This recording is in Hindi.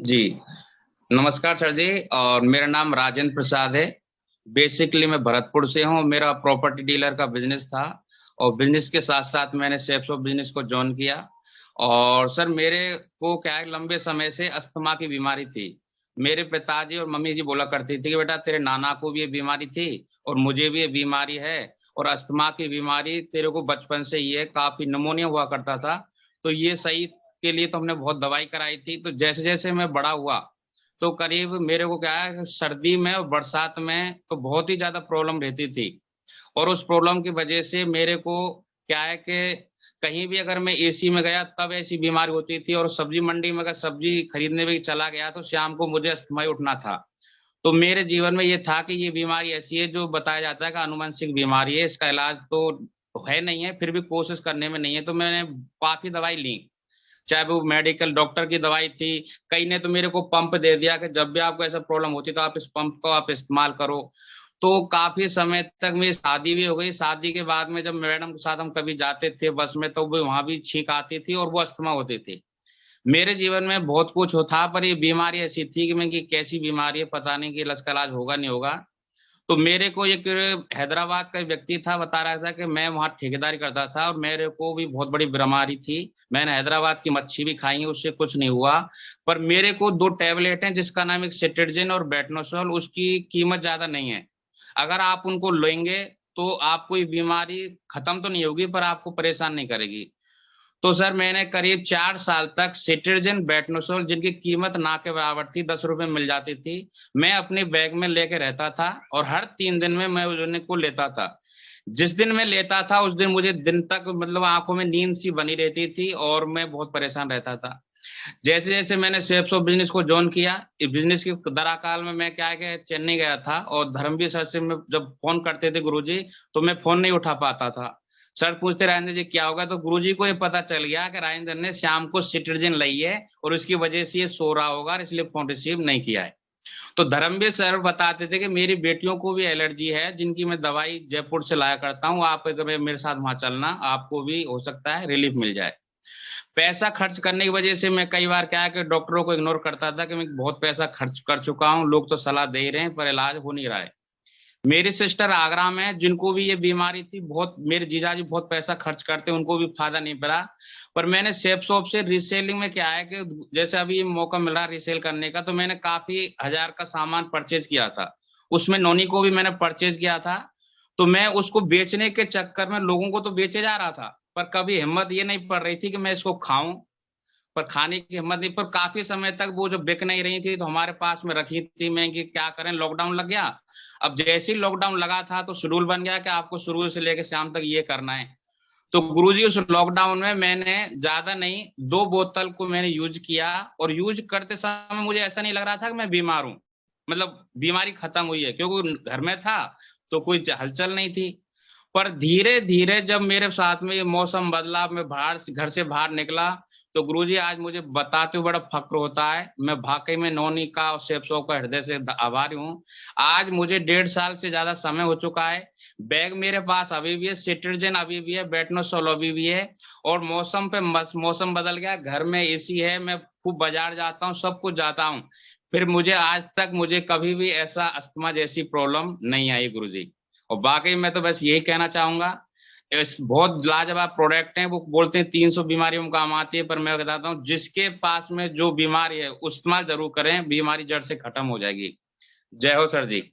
जी, नमस्कार सर जी। और मेरा नाम राजेंद्र प्रसाद है। बेसिकली मैं भरतपुर से हूँ। मेरा प्रॉपर्टी डीलर का बिजनेस था और बिजनेस के साथ साथ मैंने सेल्स ऑफ बिजनेस को ज्वाइन किया। और सर मेरे को क्या है, लंबे समय से अस्थमा की बीमारी थी। मेरे पिताजी और मम्मी जी बोला करती थी कि बेटा तेरे नाना को भी ये बीमारी थी और मुझे भी ये बीमारी है। और अस्थमा की बीमारी तेरे को बचपन से ही है, काफी निमोनिया हुआ करता था। तो ये सही के लिए तो हमने बहुत दवाई कराई थी। तो जैसे जैसे मैं बड़ा हुआ तो करीब मेरे को क्या है, सर्दी में और बरसात में तो बहुत ही ज्यादा प्रॉब्लम रहती थी। और उस प्रॉब्लम की वजह से मेरे को क्या है कि कहीं भी अगर मैं एसी में गया तब ऐसी बीमारी होती थी। और सब्जी मंडी में अगर सब्जी खरीदने भी चला गया तो शाम को मुझे अस्थमा ही उठना था। तो मेरे जीवन में ये था कि ये बीमारी ऐसी है जो बताया जाता है कि अनुवंशिक बीमारी है, इसका इलाज तो है नहीं है, फिर भी कोशिश करने में नहीं है। तो मैंने काफी दवाई ली, चाहे वो मेडिकल डॉक्टर की दवाई थी। कई ने तो मेरे को पंप दे दिया कि जब भी आपको ऐसा प्रॉब्लम होती है तो आप इस पंप को आप इस्तेमाल करो। तो काफी समय तक मेरी शादी भी हो गई। शादी के बाद में जब मैडम के साथ हम कभी जाते थे बस में तो वो वहां भी छींक आती थी और वो अस्थमा होती थी। मेरे जीवन में बहुत कुछ हो था, पर ये बीमारी ऐसी थी कि मैं कि कैसी बीमारी है पता नहीं, कि इसका इलाज होगा नहीं होगा। तो मेरे को एक हैदराबाद का व्यक्ति था, बता रहा था कि मैं वहाँ ठेकेदारी करता था और मेरे को भी बहुत बड़ी बीमारी थी। मैंने हैदराबाद की मच्छी भी खाई है, उससे कुछ नहीं हुआ। पर मेरे को दो टेबलेट हैं जिसका नाम एक सेट्रिजिन और बेटनोसोल, उसकी कीमत ज्यादा नहीं है। अगर आप उनको लेंगे तो आपको ये बीमारी खत्म तो नहीं होगी पर आपको परेशान नहीं करेगी। तो सर मैंने करीब 4 साल तक सिट्रजिन बेटनोसोल, जिनकी कीमत ना के बराबर थी, 10 रुपए मिल जाती थी, मैं अपने बैग में लेके रहता था। और हर 3 दिन में मैं उनको लेता था। जिस दिन मैं लेता था उस दिन मुझे दिन तक मतलब आंखों में नींद सी बनी रहती थी और मैं बहुत परेशान रहता था। जैसे जैसे मैंने सेल्स ऑफ बिजनेस को ज्वाइन किया, इस बिजनेस के दराकाल में मैं क्या है कि चेन्नई गया था और धर्मवीर शास्त्री में जब फोन करते थे गुरुजी तो मैं फोन नहीं उठा पाता था। सर पूछते राजेंद्र जी क्या होगा, तो गुरुजी को ये पता चल गया कि राजेंद्र ने शाम को सिट्रजिन ली है और उसकी वजह से ये सो रहा होगा, इसलिए फोन रिसीव नहीं किया है। तो धर्मवीर सर बताते थे कि मेरी बेटियों को भी एलर्जी है जिनकी मैं दवाई जयपुर से लाया करता हूँ, आप अगर मेरे साथ वहां चलना, आपको भी हो सकता है रिलीफ मिल जाए। पैसा खर्च करने की वजह से मैं कई बार क्या है कि डॉक्टरों को इग्नोर करता था कि मैं बहुत पैसा खर्च कर चुका हूँ, लोग तो सलाह दे ही रहे हैं पर इलाज हो नहीं रहा है। मेरी सिस्टर आगरा में जिनको भी ये बीमारी थी, बहुत मेरे जीजाजी बहुत पैसा खर्च करते, उनको भी फायदा नहीं पड़ा। पर मैंने सेप शॉप से रीसेलिंग में क्या है कि जैसे अभी मौका मिल रहा रीसेल करने का, तो मैंने काफी हजार का सामान परचेज किया था। उसमें नोनी को भी मैंने परचेज किया था। तो मैं उसको बेचने के चक्कर में लोगों को तो बेचे जा रहा था, पर कभी हिम्मत ये नहीं पड़ रही थी कि मैं इसको खाऊं। पर खाने की हिम्मत नहीं, पर काफी समय तक वो जो बिक नहीं रही थी तो हमारे पास में रखी थी मैं कि क्या करें, लॉकडाउन लग गया। अब जैसे ही लॉकडाउन लगा था तो शेड्यूल बन गया कि आपको शुरू से लेकर शाम तक ये करना है। तो गुरुजी उस लॉकडाउन में मैंने ज्यादा नहीं 2 बोतल को मैंने यूज किया। और यूज करते समय मुझे ऐसा नहीं लग रहा था कि मैं बीमार हूँ, मतलब बीमारी खत्म हुई है, क्योंकि घर में था तो कोई हलचल नहीं थी। पर धीरे धीरे जब मेरे साथ में ये मौसम बदला, मैं बाहर घर से बाहर निकला, तो गुरुजी आज मुझे बताते हुए बड़ा फक्र होता है। मैं वाकई में नौनी का और सेप्सो का हृदय से आभारी हूँ। आज मुझे 1.5 साल से ज्यादा समय हो चुका है। बैग मेरे पास अभी भी है, सिट्रजिन अभी भी है, बेटनोसोल अभी भी है। और मौसम पे मौसम बदल गया, घर में एसी है, मैं खूब बाजार जाता हूँ, सब कुछ जाता हूँ, फिर मुझे आज तक मुझे कभी भी ऐसा अस्थमा जैसी प्रॉब्लम नहीं आई गुरुजी। और बाकी मैं तो बस यही कहना चाहूंगा, इस बहुत लाजवाब प्रोडक्ट हैं। वो बोलते हैं 300 बीमारियों में काम आती है, पर मैं बताता हूँ जिसके पास में जो बीमारी है वो इस्तेमाल जरूर करें, बीमारी जड़ से खत्म हो जाएगी। जय हो सर जी।